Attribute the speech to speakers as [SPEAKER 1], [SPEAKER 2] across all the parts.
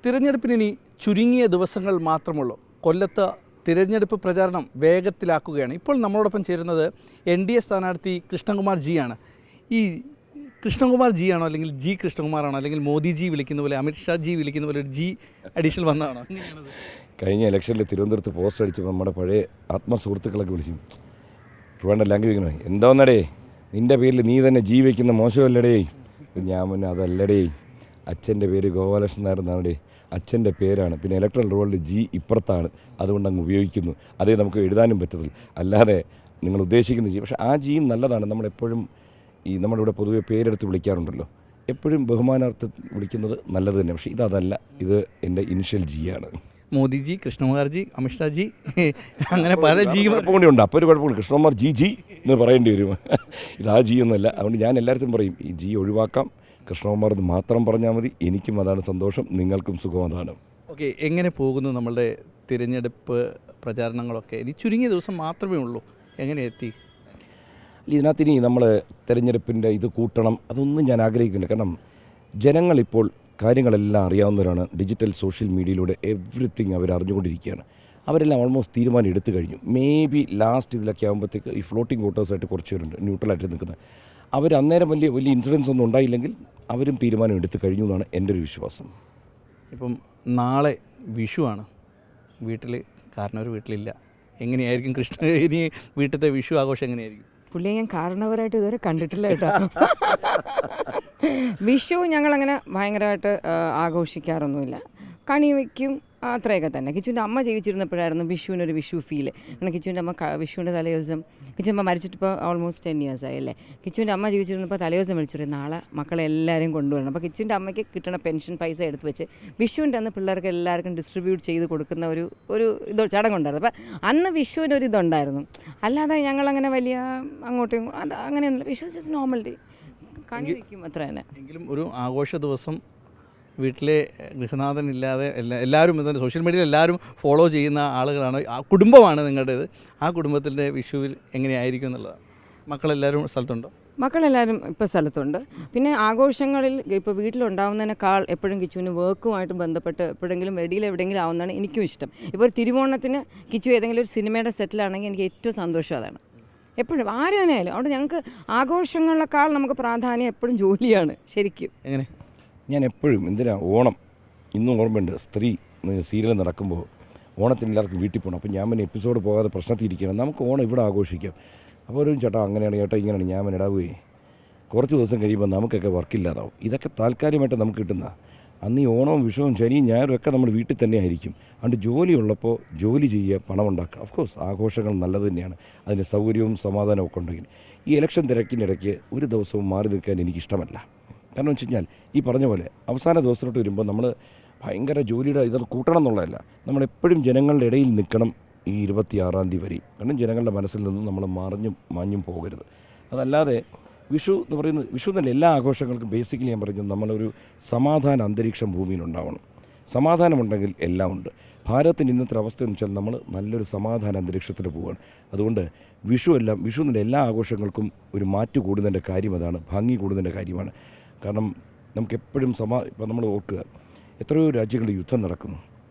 [SPEAKER 1] തിരഞ്ഞെടുപ്പിന് ഇനി ചുരുങ്ങിയ ദിവസങ്ങൾ മാത്രമുള്ളൂ. കൊല്ലത്ത് തിരഞ്ഞെടുപ്പ് പ്രചാരണം വേഗത്തിലാക്കുകയാണ്. ഇപ്പോൾ നമ്മളോടൊപ്പം ചേരുന്നത് NDA സ്ഥാനാർത്ഥി കൃഷ്ണകുമാർ ജി ആണ്. ഈ കൃഷ്ണകുമാർ ജി ആണോ അല്ലെങ്കിൽ ജി കൃഷ്ണകുമാറാണോ അല്ലെങ്കിൽ മോദി ജി വിളിക്കുന്ന പോലെ അമിത്ഷാ ജി വിളിക്കുന്ന പോലെ ഒരു ജി അഡീഷണൽ വന്നതാണോ?
[SPEAKER 2] കഴിഞ്ഞ ഇലക്ഷനിൽ തിരുവനന്തപുരത്ത് പോസ്റ്റ് അടിച്ചപ്പോൾ നമ്മുടെ പഴയ ആത്മസുഹൃത്തുക്കളൊക്കെ വിളിച്ചു, ട്രിവാൻഡ്രം ലാംഗ്വേജ് എന്താന്നടേ നിൻ്റെ പേരിൽ നീ തന്നെ ജി വയ്ക്കുന്ന മോശമല്ലടേ. ഞാൻ മുന്നേ അതല്ലടേ, അച്ഛൻ്റെ പേര് ഗോപാലകൃഷ്ണൻ നായർ എന്നാണേ, അച്ഛൻ്റെ പേരാണ്. പിന്നെ ഇലക്ട്രൽ റോളിൽ ജി ഇപ്പുറത്താണ്, അതുകൊണ്ട് അങ്ങ് ഉപയോഗിക്കുന്നു. അതേ നമുക്ക് എഴുതാനും പറ്റത്തുള്ളൂ, അല്ലാതെ നിങ്ങൾ ഉദ്ദേശിക്കുന്ന ജി. പക്ഷേ ആ ജി നല്ലതാണ്. നമ്മളെപ്പോഴും ഈ നമ്മുടെ ഇവിടെ പൊതുവെ പേരെടുത്ത് വിളിക്കാറുണ്ടല്ലോ, എപ്പോഴും ബഹുമാനാർത്ഥം വിളിക്കുന്നത് നല്ലത് തന്നെ. പക്ഷേ ഇതല്ല, ഇത് എൻ്റെ ഇനിഷ്യൽ ജി ആണ്.
[SPEAKER 1] മോദിജി, കൃഷ്ണകുമാർജി, അമിത്ഷാജി, അങ്ങനെ പല ജി
[SPEAKER 2] കൂടി ഉണ്ട്. അപ്പോൾ ഒരു കുഴപ്പമില്ല, കൃഷ്ണകുമാർ ജി ജി എന്ന് പറയേണ്ടി വരും. ഇത് ആ ജി ഒന്നുമല്ല. അതുകൊണ്ട് ഞാൻ എല്ലായിടത്തും പറയും ഈ ജി ഒഴിവാക്കാം, കൃഷ്ണകുമാർ എന്ന് മാത്രം പറഞ്ഞാൽ മതി. എനിക്കും അതാണ് സന്തോഷം, നിങ്ങൾക്കും സുഖം അതാണ്.
[SPEAKER 1] ഓക്കെ, എങ്ങനെ പോകുന്നു നമ്മളുടെ തിരഞ്ഞെടുപ്പ് പ്രചാരണങ്ങളൊക്കെ? ഇനി ചുരുങ്ങിയ ദിവസം മാത്രമേ ഉള്ളൂ, എങ്ങനെ എത്തി?
[SPEAKER 2] ഇതിനകത്ത് ഇനി നമ്മൾ തിരഞ്ഞെടുപ്പിൻ്റെ ഇത് കൂട്ടണം അതൊന്നും ഞാൻ ആഗ്രഹിക്കുന്നില്ല. കാരണം ജനങ്ങളിപ്പോൾ കാര്യങ്ങളെല്ലാം അറിയാവുന്നവരാണ്. ഡിജിറ്റൽ സോഷ്യൽ മീഡിയയിലൂടെ എവറിത്തിങ് അവർ അറിഞ്ഞുകൊണ്ടിരിക്കുകയാണ്. അവരെല്ലാം ഓൾമോസ്റ്റ് തീരുമാനം എടുത്തു കഴിഞ്ഞു. മേ ബി ലാസ്റ്റ് ഇതിലൊക്കെ ആകുമ്പോഴത്തേക്ക് ഈ ഫ്ലോട്ടിംഗ് വോട്ടേഴ്സായിട്ട് കുറച്ച് പേരുണ്ട് ന്യൂട്രലായിട്ട് നിൽക്കുന്നത്. അവർ അന്നേരം വലിയ ഇൻസിഡൻസ് ഒന്നും ഉണ്ടായില്ലെങ്കിൽ അവരും തീരുമാനം എടുത്തു കഴിഞ്ഞു എന്നാണ് എൻ്റെ ഒരു വിശ്വാസം.
[SPEAKER 1] ഇപ്പം നാളെ വിഷുവാണ്, വീട്ടിൽ കാരണവർ വീട്ടിലില്ല. എങ്ങനെയായിരിക്കും കൃഷ്ണ ഇനി വീട്ടിലത്തെ വിഷു ആഘോഷം എങ്ങനെയായിരിക്കും?
[SPEAKER 3] പുള്ളിയെ ഞാൻ കാരണവരായിട്ട് ഇതുവരെ കണ്ടിട്ടില്ല കേട്ടോ. വിഷു ഞങ്ങളങ്ങനെ ഭയങ്കരമായിട്ട് ആഘോഷിക്കാറൊന്നുമില്ല. കണി വയ്ക്കും, അത്രയൊക്കെ തന്നെ. കിച്ചുവിൻ്റെ അമ്മ ജീവിച്ചിരുന്നപ്പോഴായിരുന്നു വിഷുവിനൊരു വിഷു ഫീൽ. കാരണം കിച്ചുവിൻ്റെ അമ്മ വിഷുവിൻ്റെ തലേദിവസം, കിച്ചുമ്മ മരിച്ചിട്ടിപ്പോൾ ഓൾമോസ്റ്റ് 10 years ആയല്ലേ. കിച്ചുവിൻ്റെ അമ്മ ജീവിച്ചിരുന്നപ്പോൾ തലേദിവസം വിളിച്ചു നാളെ മക്കളെ എല്ലാവരെയും കൊണ്ടുവരണം. അപ്പോൾ കിച്ചുവിൻ്റെ അമ്മയ്ക്ക് കിട്ടണ പെൻഷൻ പൈസ എടുത്ത് വെച്ച് വിഷുവിൻ്റെ അന്ന് പിള്ളേർക്ക് എല്ലാവർക്കും ഡിസ്ട്രിബ്യൂട്ട് ചെയ്ത് കൊടുക്കുന്ന ഒരു ചടങ്ങുണ്ടായിരുന്നു. അപ്പോൾ അന്ന് വിഷുവിനൊരു ഇതുണ്ടായിരുന്നു. അല്ലാതെ ഞങ്ങളങ്ങനെ വലിയ അങ്ങോട്ടും അത് അങ്ങനെയൊന്നുമില്ല. വിഷു ജസ്റ്റ് നോർമൽ ഡേ, കണി വയ്ക്കും അത്ര തന്നെ.
[SPEAKER 1] എങ്കിലും ഒരു ആഘോഷ ദിവസം വീട്ടിലെ ഗൃഹനാഥനില്ലാതെ എല്ലാവരും തന്നെ സോഷ്യൽ മീഡിയയിൽ എല്ലാവരും ഫോളോ ചെയ്യുന്ന ആളുകളാണ്, ആ കുടുംബമാണ് നിങ്ങളുടേത്. ആ കുടുംബത്തിൻ്റെ വിഷുവിൽ എങ്ങനെയായിരിക്കും എന്നുള്ളതാണ്. മക്കളെല്ലാവരും സ്ഥലത്തുണ്ടോ?
[SPEAKER 3] മക്കളെല്ലാവരും ഇപ്പോൾ സ്ഥലത്തുണ്ട്. പിന്നെ ആഘോഷങ്ങളിൽ ഇപ്പോൾ വീട്ടിലുണ്ടാവുന്നതിനേക്കാൾ എപ്പോഴും കിച്ചുവിന് വർക്കുമായിട്ട് ബന്ധപ്പെട്ട് എപ്പോഴെങ്കിലും വെടിയിൽ എവിടെയെങ്കിലും ആവുന്നതാണ് എനിക്കും ഇഷ്ടം. ഇപ്പോൾ ഒരു തിരുവോണത്തിന് കിച്ചു ഏതെങ്കിലും ഒരു സിനിമയുടെ സെറ്റിലാണെങ്കിൽ എനിക്ക് ഏറ്റവും സന്തോഷം അതാണ്. എപ്പോഴും ആരും തന്നെയായാലും. അതുകൊണ്ട് ഞങ്ങൾക്ക് ആഘോഷങ്ങളെക്കാൾ നമുക്ക് പ്രാധാന്യം എപ്പോഴും ജോലിയാണ് ശരിക്കും.
[SPEAKER 1] എങ്ങനെ
[SPEAKER 2] ഞാൻ എപ്പോഴും ഓണം ഇന്നും ഓർമ്മയുണ്ട്. സ്ത്രീ സീരിയൽ നടക്കുമ്പോൾ ഓണത്തിന് എല്ലാവർക്കും വീട്ടിൽ പോകണം. അപ്പോൾ ഞാൻ പിന്നെ എപ്പിസോഡ് പോകാതെ പ്രശ്നത്തിരിക്കണം, നമുക്ക് ഓണം ഇവിടെ ആഘോഷിക്കാം. അപ്പോൾ ഒരു ചേട്ടാ അങ്ങനെയാണ്, ചേട്ടാ ഇങ്ങനെയാണ്. ഞാൻ ഇടാവുകയെ കുറച്ച് ദിവസം കഴിയുമ്പോൾ നമുക്കൊക്കെ വർക്കില്ലാതാവും. ഇതൊക്കെ താൽക്കാലികമായിട്ട് നമുക്ക് കിട്ടുന്ന അന്ന് ഈ ഓണവും വിഷുവും ശനിയും ഞായറും ഒക്കെ നമ്മൾ വീട്ടിൽ തന്നെ ആയിരിക്കും. അതുകൊണ്ട് ജോലി ഉള്ളപ്പോൾ ജോലി ചെയ്യുക, പണം ഉണ്ടാക്കുക. ഓഫ്കോഴ്സ് ആഘോഷങ്ങൾ നല്ലത് തന്നെയാണ്, അതിന് സൗകര്യവും സമാധാനവും ഒക്കെ ഉണ്ടെങ്കിൽ. ഈ ഇലക്ഷൻ തിരക്കിനിടയ്ക്ക് ഒരു ദിവസവും മാറി നിൽക്കാൻ എനിക്കിഷ്ടമല്ല. കാരണം വെച്ച് കഴിഞ്ഞാൽ ഈ പറഞ്ഞ പോലെ അവസാന ദിവസത്തോട്ട് വരുമ്പോൾ നമ്മൾ ഭയങ്കര ജോലിയുടെ ഇത് കൂട്ടണം എന്നുള്ളതല്ല, നമ്മളെപ്പോഴും ജനങ്ങളുടെ ഇടയിൽ നിൽക്കണം ഈ 26-ാം തീയതി വരെ. കാരണം ജനങ്ങളുടെ മനസ്സിൽ നിന്നും നമ്മൾ മാഞ്ഞും പോകരുത്. അതല്ലാതെ വിഷു എന്ന് പറയുന്നത്, വിഷു എന്നല്ല എല്ലാ ആഘോഷങ്ങൾക്കും ബേസിക്കലി ഞാൻ പറയുന്നത് നമ്മളൊരു സമാധാന അന്തരീക്ഷം ഭൂമിയിലുണ്ടാവണം. സമാധാനമുണ്ടെങ്കിൽ എല്ലാം ഉണ്ട്. ഭാരതത്തിൻ്റെ ഇന്നത്തെ അവസ്ഥ എന്ന് വെച്ചാൽ നമ്മൾ നല്ലൊരു സമാധാന അന്തരീക്ഷത്തിൽ പോവുകയാണ്. അതുകൊണ്ട് വിഷു എന്നല്ല എല്ലാ ആഘോഷങ്ങൾക്കും ഒരു മാറ്റ് കൂടുന്നതിൻ്റെ കാര്യം അതാണ്, ഭംഗി കൂടുന്നതിൻ്റെ കാര്യമാണ്. കാരണം നമുക്കെപ്പോഴും ഇപ്പം നമ്മൾ ഓർക്കുക, എത്രയോ രാജ്യങ്ങളിൽ യുദ്ധം നടക്കുന്നു,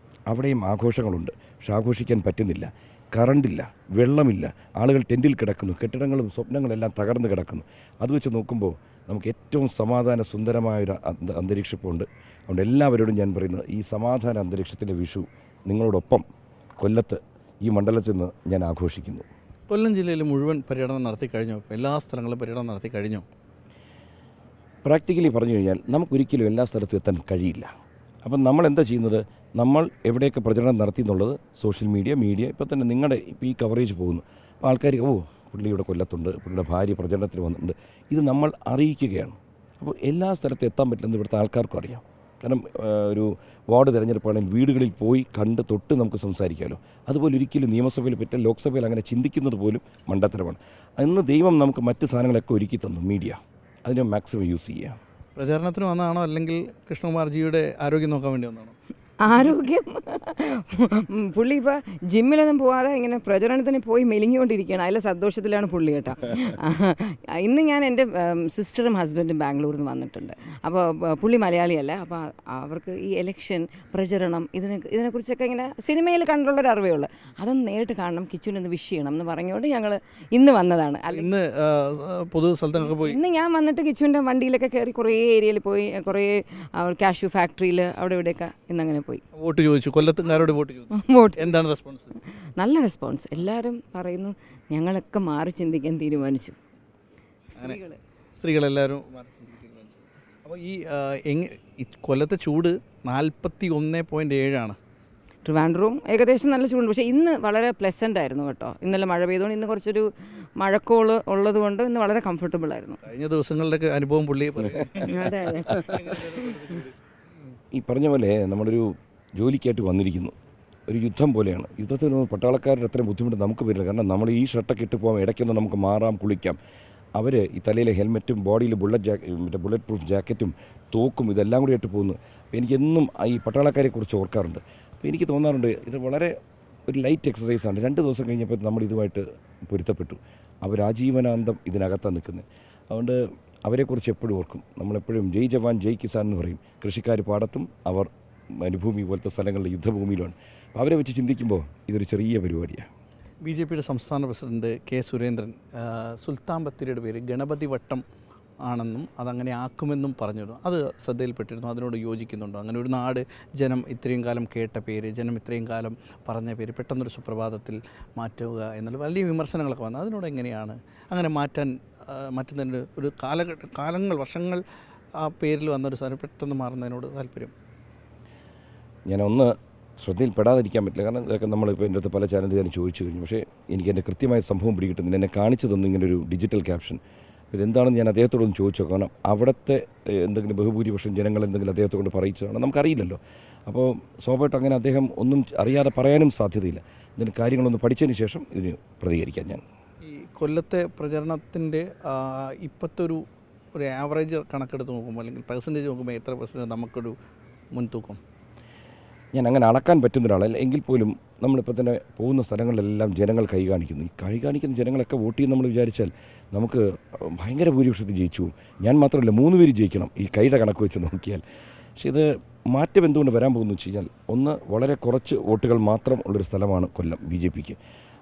[SPEAKER 2] അവിടെയും ആഘോഷങ്ങളുണ്ട്. പക്ഷെ ആഘോഷിക്കാൻ പറ്റുന്നില്ല. കറണ്ടില്ല, വെള്ളമില്ല, ആളുകൾ ടെൻറ്റിൽ കിടക്കുന്നു, കെട്ടിടങ്ങളും സ്വപ്നങ്ങളെല്ലാം തകർന്ന് കിടക്കുന്നു. അത് വെച്ച് നോക്കുമ്പോൾ നമുക്ക് ഏറ്റവും സമാധാന സുന്ദരമായൊരു അന്തരീക്ഷമുണ്ട്. അതുകൊണ്ട് എല്ലാവരോടും ഞാൻ പറയുന്നത് ഈ സമാധാന അന്തരീക്ഷത്തിൻ്റെ വിഷു നിങ്ങളോടൊപ്പം കൊല്ലത്ത് ഈ മണ്ഡലത്തിൽ നിന്ന് ഞാൻ ആഘോഷിക്കുന്നു.
[SPEAKER 1] കൊല്ലം ജില്ലയിൽ മുഴുവൻ പര്യടനം നടത്തി കഴിഞ്ഞോ? എല്ലാ സ്ഥലങ്ങളും പര്യടനം നടത്തി കഴിഞ്ഞോ?
[SPEAKER 2] പ്രാക്ടിക്കലി പറഞ്ഞു കഴിഞ്ഞാൽ നമുക്കൊരിക്കലും എല്ലാ സ്ഥലത്തും എത്താൻ കഴിയില്ല. അപ്പം നമ്മൾ എന്താ ചെയ്യുന്നത്, നമ്മൾ എവിടെയൊക്കെ പ്രചരണം നടത്തി എന്നുള്ളത് സോഷ്യൽ മീഡിയ ഇപ്പോൾ തന്നെ നിങ്ങളുടെ ഇപ്പോൾ ഈ കവറേജ് പോകുന്നു. അപ്പോൾ ആൾക്കാർ പുള്ളി ഇവിടെ കൊല്ലത്തുണ്ട്, പുള്ളിയുടെ ഭാര്യ പ്രചരണത്തിന് വന്നിട്ടുണ്ട്, ഇത് നമ്മൾ അറിയിക്കുകയാണ്. അപ്പോൾ എല്ലാ സ്ഥലത്തും എത്താൻ പറ്റില്ലെന്ന് ഇവിടുത്തെ ആൾക്കാർക്കും അറിയാം. കാരണം ഒരു വാർഡ് തിരഞ്ഞെടുപ്പാണെങ്കിൽ വീടുകളിൽ പോയി കണ്ട് തൊട്ട് നമുക്ക് സംസാരിക്കാമല്ലോ. അതുപോലെ ഒരിക്കലും നിയമസഭയിൽ പറ്റില്ല, ലോക്സഭയിൽ അങ്ങനെ ചിന്തിക്കുന്നത് പോലും മണ്ടത്തരമാണ്. അന്ന് ദൈവം നമുക്ക് മറ്റ് സാധനങ്ങളൊക്കെ ഒരുക്കി തന്നു, മീഡിയ, അതിനെ മാക്സിമം യൂസ് ചെയ്യുക.
[SPEAKER 1] പ്രചാരണത്തിന് വന്നതാണോ അല്ലെങ്കിൽ കൃഷ്ണകുമാർജിയുടെ ആരോഗ്യം നോക്കാൻ വേണ്ടി വന്നതാണോ?
[SPEAKER 3] ആരോഗ്യം പുള്ളി ഇപ്പോൾ ജിമ്മിലൊന്നും പോവാതെ ഇങ്ങനെ പ്രചരണത്തിന് പോയി മെലിഞ്ഞുകൊണ്ടിരിക്കുകയാണ്. അതിലെ സന്തോഷത്തിലാണ് പുള്ളി കേട്ടോ. ഇന്ന് ഞാൻ എൻ്റെ സിസ്റ്ററും ഹസ്ബൻഡും ബാംഗ്ലൂരിൽ നിന്ന് വന്നിട്ടുണ്ട്. അപ്പോൾ പുള്ളി മലയാളിയല്ല. അപ്പോൾ അവർക്ക് ഈ എലക്ഷൻ പ്രചരണം ഇതിനെക്കുറിച്ചൊക്കെ ഇങ്ങനെ സിനിമയിൽ കണ്ടുള്ളൊരു അറിവേ ഉള്ളൂ. അതൊന്ന് നേരിട്ട് കാണണം, കിച്ചുവിനൊന്ന് വിഷ് ചെയ്യണം എന്ന് പറഞ്ഞുകൊണ്ട് ഞങ്ങൾ ഇന്ന് വന്നതാണ്.
[SPEAKER 1] ഇന്ന് പൊതു സ്ഥലത്തൊക്കെ പോയി
[SPEAKER 3] ഇന്ന് ഞാൻ വന്നിട്ട് കിച്ചുവിൻ്റെ വണ്ടിയിലൊക്കെ കയറി കുറേ ഏരിയയിൽ പോയി, കുറേ കാഷ്യൂ ഫാക്ടറിയിൽ അവിടെ ഇവിടെയൊക്കെ ഇന്നങ്ങനെ പോയി
[SPEAKER 1] വോട്ട് ചോദിച്ചു. കൊല്ലത്തുകാരോട് വോട്ട് ചോദിച്ചു.
[SPEAKER 3] വോട്ട്
[SPEAKER 1] എന്താണ് റെസ്പോൺസ്?
[SPEAKER 3] നല്ല റെസ്പോൺസ്. എല്ലാവരും പറയുന്നു ഞങ്ങളൊക്കെ മാറി ചിന്തിക്കാൻ തീരുമാനിച്ചു.
[SPEAKER 1] സ്ത്രീകളെല്ലാവരും. അപ്പോൾ ഈ കൊല്ലത്തെ ചൂട് 41.7
[SPEAKER 3] ട്രിവാൻഡ്രവും ഏകദേശം നല്ല ചൂടുണ്ട്. പക്ഷേ ഇന്ന് വളരെ പ്ലസൻ്റ് ആയിരുന്നു കേട്ടോ. ഇന്നലെ മഴ പെയ്തുകൊണ്ട് ഇന്ന് കുറച്ചൊരു മഴക്കോള് ഉള്ളത് കൊണ്ട് ഇന്ന് വളരെ കംഫർട്ടബിൾ ആയിരുന്നു.
[SPEAKER 1] കഴിഞ്ഞ ദിവസങ്ങളുടെയൊക്കെ അനുഭവം പുള്ളി
[SPEAKER 3] അതെ അതെ.
[SPEAKER 2] ഈ പറഞ്ഞ പോലെ നമ്മളൊരു ജോലിക്കായിട്ട് വന്നിരിക്കുന്നു. ഒരു യുദ്ധം പോലെയാണ്. യുദ്ധത്തിന് പട്ടാളക്കാരുടെ അത്രയും ബുദ്ധിമുട്ട് നമുക്ക് വരില്ല. കാരണം നമ്മൾ ഈ ഷർട്ടൊക്കെ ഇട്ട് പോകാം, ഇടയ്ക്കൊന്ന് നമുക്ക് മാറാം, കുളിക്കാം. അവർ ഈ തലയിലെ ഹെൽമെറ്റും ബോഡിയിൽ ബുള്ളറ്റ് പ്രൂഫ് ജാക്കറ്റും തോക്കും ഇതെല്ലാം കൂടി ഇട്ട് പോകുന്നു. അപ്പോൾ എനിക്കെന്നും ഈ പട്ടാളക്കാരെക്കുറിച്ച് ഓർക്കാറുണ്ട്. അപ്പോൾ എനിക്ക് തോന്നാറുണ്ട് ഇത് വളരെ ഒരു ലൈറ്റ് എക്സസൈസാണ്. 2 ദിവസം കഴിഞ്ഞപ്പോൾ നമ്മൾ ഇതുമായിട്ട് പൊരുത്തപ്പെട്ടു. അവർ ആജീവനാന്തം ഇതിനകത്താണ് നിൽക്കുന്നത്. അതുകൊണ്ട് അവരെക്കുറിച്ച് എപ്പോഴും ഓർക്കും. നമ്മളെപ്പോഴും ജയ് ജവാൻ ജയ് കിസാൻ എന്ന് പറയും. കൃഷിക്കാർ പാടത്തും അവർ മരുഭൂമി പോലത്തെ സ്ഥലങ്ങളിൽ യുദ്ധഭൂമിയിലുമാണ്. അവരെ വെച്ച് ചിന്തിക്കുമ്പോൾ ഇതൊരു ചെറിയ പരിപാടിയാണ്.
[SPEAKER 1] BJPയുടെ സംസ്ഥാന പ്രസിഡന്റ് കെ സുരേന്ദ്രൻ സുൽത്താൻ ബത്തേരിയുടെ പേര് ഗണപതി വട്ടം ആണെന്നും അതങ്ങനെ ആക്കുമെന്നും പറഞ്ഞിരുന്നു. അത് ശ്രദ്ധയിൽപ്പെട്ടിരുന്നു. അതിനോട് യോജിക്കുന്നുണ്ടോ? അങ്ങനെ ഒരു നാട് ജനം ഇത്രയും കാലം കേട്ട പേര്, ജനം ഇത്രയും കാലം പറഞ്ഞ പേര് പെട്ടെന്നൊരു സുപ്രഭാതത്തിൽ മാറ്റുക എന്നുള്ള വലിയ വിമർശനങ്ങളൊക്കെ വന്നു. അതിനോട് എങ്ങനെയാണ് അങ്ങനെ മാറ്റുന്നതിന് ഒരു കാലങ്ങൾ വർഷങ്ങൾ ആ പേരിൽ വന്നൊരു സാധനം പെട്ടെന്ന് മാറുന്നതിനോട് താല്പര്യം?
[SPEAKER 2] ഞാനൊന്ന് ശ്രദ്ധയിൽപ്പെടാതിരിക്കാൻ പറ്റില്ല. കാരണം ഇതൊക്കെ നമ്മളിപ്പോൾ എൻ്റെ അടുത്ത് പല ചാനലിൽ ഞാൻ ചോദിച്ചു കഴിഞ്ഞു. പക്ഷേ എനിക്ക് എൻ്റെ കൃത്യമായ സംഭവം പിടികിട്ടുന്നില്ല. എന്നെ കാണിച്ചു തന്നു ഇങ്ങനൊരു ഡിജിറ്റൽ ക്യാപ്ഷൻ. ഇതെന്താണെന്ന് ഞാൻ അദ്ദേഹത്തോടൊന്ന് ചോദിച്ചു. കാരണം അവിടുത്തെ എന്തെങ്കിലും ബഹുഭൂരിപക്ഷം ജനങ്ങൾ എന്തെങ്കിലും അദ്ദേഹത്തെ കൊണ്ട് പറയിച്ചതാണ് നമുക്കറിയില്ലല്ലോ. അപ്പോൾ സ്വാഭാവികമായിട്ടും അങ്ങനെ അദ്ദേഹം ഒന്നും അറിയാതെ പറയാനും സാധ്യതയില്ല. ഇതിന് കാര്യങ്ങളൊന്ന് പഠിച്ചതിന് ശേഷം ഇതിന് പ്രതികരിക്കാം ഞാൻ.
[SPEAKER 1] ഈ കൊല്ലത്തെ പ്രചരണത്തിൻ്റെ ഇപ്പോഴത്തെ ഒരു ആവറേജ് കണക്കെടുത്ത് നോക്കുമ്പോൾ അല്ലെങ്കിൽ പെർസെൻറ്റേജ് നോക്കുമ്പോൾ എത്ര പെർസെൻറ്റേജ് നമുക്കൊരു മുൻതൂക്കം?
[SPEAKER 2] ഞാൻ അങ്ങനെ അളക്കാൻ പറ്റുന്ന ഒരാളല്ല. എങ്കിൽ പോലും നമ്മളിപ്പോൾ തന്നെ പോകുന്ന സ്ഥലങ്ങളിലെല്ലാം ജനങ്ങൾ കൈ കാണിക്കുന്നു. ഈ കൈ കാണിക്കുന്ന ജനങ്ങളൊക്കെ വോട്ട് ചെയ്യുന്ന നമ്മൾ വിചാരിച്ചാൽ നമുക്ക് ഭയങ്കര ഭൂരിപക്ഷത്തിൽ ജയിച്ചു പോകും. ഞാൻ മാത്രമല്ല 3 പേര് ജയിക്കണം ഈ കൈയുടെ കണക്ക് വെച്ച് നോക്കിയാൽ. പക്ഷേ ഇത് മാറ്റം എന്തുകൊണ്ട് വരാൻ പോകുന്നു വെച്ച് കഴിഞ്ഞാൽ, ഒന്ന് വളരെ കുറച്ച് വോട്ടുകൾ മാത്രം ഉള്ളൊരു സ്ഥലമാണ് കൊല്ലം BJPക്ക്.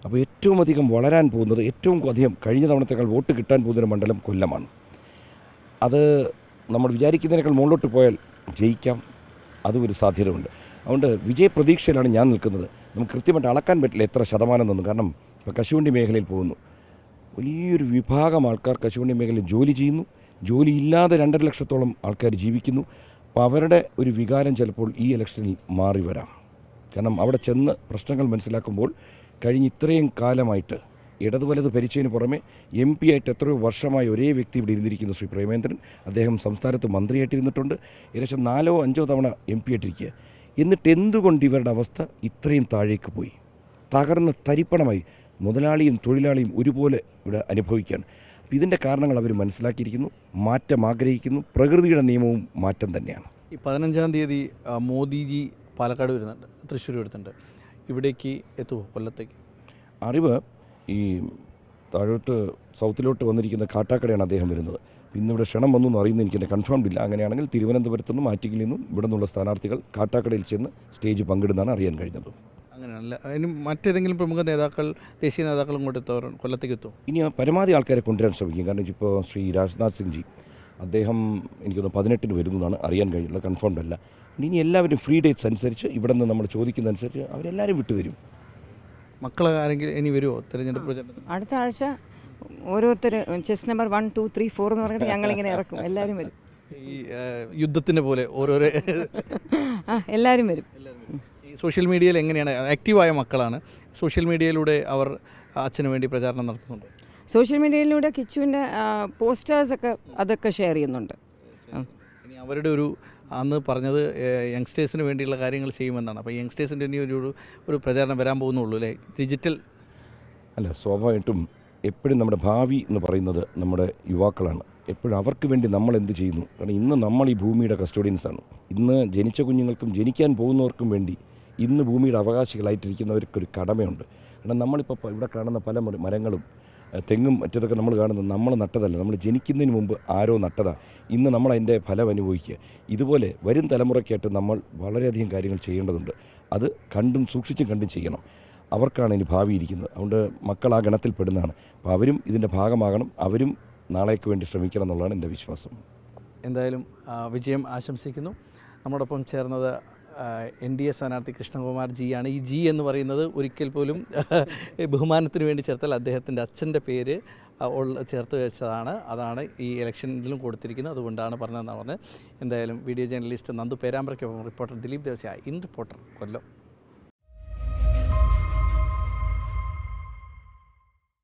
[SPEAKER 2] അപ്പോൾ ഏറ്റവും അധികം വളരാൻ പോകുന്നത്, ഏറ്റവും അധികം കഴിഞ്ഞ തവണത്തേക്കാൾ വോട്ട് കിട്ടാൻ പോകുന്നൊരു മണ്ഡലം കൊല്ലമാണ്. അത് നമ്മൾ വിചാരിക്കുന്നതിനേക്കാൾ മുകളിലോട്ട് പോയാൽ ജയിക്കാം, അതും ഒരു സാധ്യതയുണ്ട്. അതുകൊണ്ട് വിജയപ്രതീക്ഷയിലാണ് ഞാൻ നിൽക്കുന്നത്. നമുക്ക് കൃത്യമായിട്ട് അളക്കാൻ പറ്റില്ല എത്ര ശതമാനം എന്നൊന്നും. കാരണം ഇപ്പോൾ കശുവണ്ടി മേഖലയിൽ പോകുന്നു, വലിയൊരു വിഭാഗം ആൾക്കാർ കശുവണ്ടി മേഖലയിൽ ജോലി ചെയ്യുന്നു. ജോലിയില്ലാതെ 2.5 ലക്ഷത്തോളം ആൾക്കാർ ജീവിക്കുന്നു. അപ്പോൾ അവരുടെ ഒരു വികാരം ചിലപ്പോൾ ഈ ഇലക്ഷനിൽ മാറി വരാം. കാരണം അവിടെ ചെന്ന് പ്രശ്നങ്ങൾ മനസ്സിലാക്കുമ്പോൾ കഴിഞ്ഞ ഇത്രയും കാലമായിട്ട് ഇടതു വലത് ഭരിച്ചതിന് പുറമെ MP ആയിട്ട് എത്രയോ വർഷമായി ഒരേ വ്യക്തി ഇവിടെ ഇരുന്നിരിക്കുന്നു, ശ്രീ പ്രേമേന്ദ്രൻ. അദ്ദേഹം സംസ്ഥാനത്ത് മന്ത്രിയായിട്ടിരുന്നിട്ടുണ്ട്. ഏകദേശം 4 or 5 തവണ MP ആയിട്ടിരിക്കുക. എന്നിട്ട് എന്തുകൊണ്ട് ഇവരുടെ അവസ്ഥ ഇത്രയും താഴേക്ക് പോയി? തകർന്ന് തരിപ്പണമായി മുതലാളിയും തൊഴിലാളിയും ഒരുപോലെ ഇവിടെ അനുഭവിക്കുകയാണ്. അപ്പോൾ ഇതിൻ്റെ കാരണങ്ങൾ അവർ മനസ്സിലാക്കിയിരിക്കുന്നു, മാറ്റം ആഗ്രഹിക്കുന്നു. പ്രകൃതിയുടെ നിയമവും മാറ്റം തന്നെയാണ്.
[SPEAKER 1] ഈ 15-ാം തീയതി മോദിജി പാലക്കാട് വരുന്നുണ്ട്, തൃശ്ശൂർ വരുന്നുണ്ട്. ഇവിടേക്ക് എത്തുമോ കൊല്ലത്തേക്ക്?
[SPEAKER 2] അറിവ് ഈ താഴോട്ട് സൗത്തിലോട്ട് വന്നിരിക്കുന്ന കാട്ടാക്കടയാണ് അദ്ദേഹം വരുന്നത്. ഇന്നിവിടെ ക്ഷണം വന്നു അറിയുന്നത് എനിക്ക് കൺഫേംഡ് ഇല്ല. അങ്ങനെയാണെങ്കിൽ തിരുവനന്തപുരത്തു നിന്നും ആറ്റിങ്ങിൽ നിന്നും ഇവിടെ നിന്നുള്ള സ്ഥാനാർത്ഥികൾ കാട്ടാക്കടയിൽ ചെന്ന് സ്റ്റേജ് പങ്കിടുന്നതാണ് അറിയാൻ കഴിഞ്ഞത്.
[SPEAKER 1] അങ്ങനെയല്ല, ഇനി മറ്റേതെങ്കിലും പ്രമുഖ നേതാക്കൾ, ദേശീയ നേതാക്കൾ ഇങ്ങോട്ട് എത്തും, കൊല്ലത്തേക്ക് എത്തും?
[SPEAKER 2] ഇനി പരമാവധി ആൾക്കാരെ കൊണ്ടുവരാൻ ശ്രമിക്കും. കാരണം ഇപ്പോൾ ശ്രീ രാജ്നാഥ് സിംഗ് ജി, അദ്ദേഹം എനിക്കൊന്ന് 18-ന് വരുന്നതാണ് അറിയാൻ കഴിഞ്ഞിട്ടുള്ളത്, കൺഫേംഡ് അല്ല. ഇനി എല്ലാവരും ഫ്രീ ഡേറ്റ്സ് അനുസരിച്ച് ഇവിടെ നിന്ന് നമ്മൾ ചോദിക്കുന്നതനുസരിച്ച് അവരെല്ലാവരും വിട്ടുതരും.
[SPEAKER 1] മക്കളെ ആരെങ്കിലും ഇനി വരുമോ തിരഞ്ഞെടുപ്പ് പ്രചരണത്തിന്?
[SPEAKER 3] അടുത്ത ആഴ്ച ഓരോരുത്തർ ചെസ് നമ്പർ 1, 2, 3, 4 എന്ന് പറഞ്ഞിട്ട് ഞങ്ങളിങ്ങനെ ഇറക്കും. എല്ലാവരും വരും.
[SPEAKER 1] ഈ യുദ്ധത്തിൻ്റെ പോലെ ഓരോരോ
[SPEAKER 3] എല്ലാവരും വരും.
[SPEAKER 1] ഈ സോഷ്യൽ മീഡിയയിൽ എങ്ങനെയാണ്? ആക്റ്റീവായ മക്കളാണ്. സോഷ്യൽ മീഡിയയിലൂടെ അവർ അച്ഛന് വേണ്ടി പ്രചാരണം നടത്തുന്നുണ്ട്.
[SPEAKER 3] സോഷ്യൽ മീഡിയയിലൂടെ കിച്ചുവിൻ്റെ പോസ്റ്റേഴ്സൊക്കെ അതൊക്കെ ഷെയർ ചെയ്യുന്നുണ്ട്.
[SPEAKER 1] ഇനി അവരുടെ അന്ന് പറഞ്ഞത് യങ്സ്റ്റേഴ്സിന് വേണ്ടിയുള്ള കാര്യങ്ങൾ ചെയ്യുമെന്നാണ്. അപ്പോൾ യങ്സ്റ്റേഴ്സിൻ്റെ ഇനി ഒരു പ്രചാരണം വരാൻ പോകുന്നുള്ളൂ അല്ലേ? ഡിജിറ്റൽ
[SPEAKER 2] അല്ല, സ്വാഭാവികമായിട്ടും എപ്പോഴും നമ്മുടെ ഭാവി എന്ന് പറയുന്നത് നമ്മുടെ യുവാക്കളാണ്. എപ്പോഴും അവർക്ക് വേണ്ടി നമ്മൾ എന്ത് ചെയ്യുന്നു. കാരണം ഇന്ന് നമ്മൾ ഈ ഭൂമിയുടെ കസ്റ്റോഡിയൻസാണ്. ഇന്ന് ജനിച്ച കുഞ്ഞുങ്ങൾക്കും ജനിക്കാൻ പോകുന്നവർക്കും വേണ്ടി ഇന്ന് ഭൂമിയുടെ അവകാശികളായിട്ടിരിക്കുന്നവർക്കൊരു കടമയുണ്ട്. കാരണം നമ്മളിപ്പോൾ ഇവിടെ കാണുന്ന പല മരങ്ങളും തെങ്ങും മറ്റതൊക്കെ നമ്മൾ കാണുന്നത് നമ്മൾ നട്ടതല്ല, നമ്മൾ ജനിക്കുന്നതിന് മുമ്പ് ആരോ നട്ടതാ. ഇന്ന് നമ്മൾ അതിൻ്റെ ഫലം അനുഭവിക്കുക. ഇതുപോലെ വരും തലമുറയ്ക്കായിട്ട് നമ്മൾ വളരെയധികം കാര്യങ്ങൾ ചെയ്യേണ്ടതുണ്ട്. അത് കണ്ടും സൂക്ഷിച്ചും കണ്ടും ചെയ്യണം. അവർക്കാണ് ഇനി ഭാവി ഇരിക്കുന്നത്. അതുകൊണ്ട് മക്കൾ ആ ഗണത്തിൽ പെടുന്നതാണ്. അപ്പോൾ അവരും ഇതിൻ്റെ ഭാഗമാകണം. അവരും നാളേക്ക് വേണ്ടി ശ്രമിക്കണം എന്നുള്ളതാണ് എൻ്റെ വിശ്വാസം.
[SPEAKER 1] എന്തായാലും വിജയം ആശംസിക്കുന്നു. നമ്മോടൊപ്പം ചേർന്നത് NDA സ്ഥാനാർത്ഥി കൃഷ്ണകുമാർ ജിയാണ്. ഈ ജി എന്ന് പറയുന്നത് ഒരിക്കൽ പോലും ബഹുമാനത്തിന് വേണ്ടി ചേർത്താൽ അദ്ദേഹത്തിൻ്റെ അച്ഛൻ്റെ പേര് ചേർത്ത് വെച്ചതാണ്. അതാണ് ഈ ഇലക്ഷനിലും കൊടുത്തിരിക്കുന്നത്. അതുകൊണ്ടാണ് പറഞ്ഞതെന്നാണ് പറഞ്ഞത്. എന്തായാലും വീഡിയോ ജേർണലിസ്റ്റ് നന്ദു പേരാമ്പ്രയ്ക്കൊപ്പം reporter Dileep Devasya, in reporter, Kollam.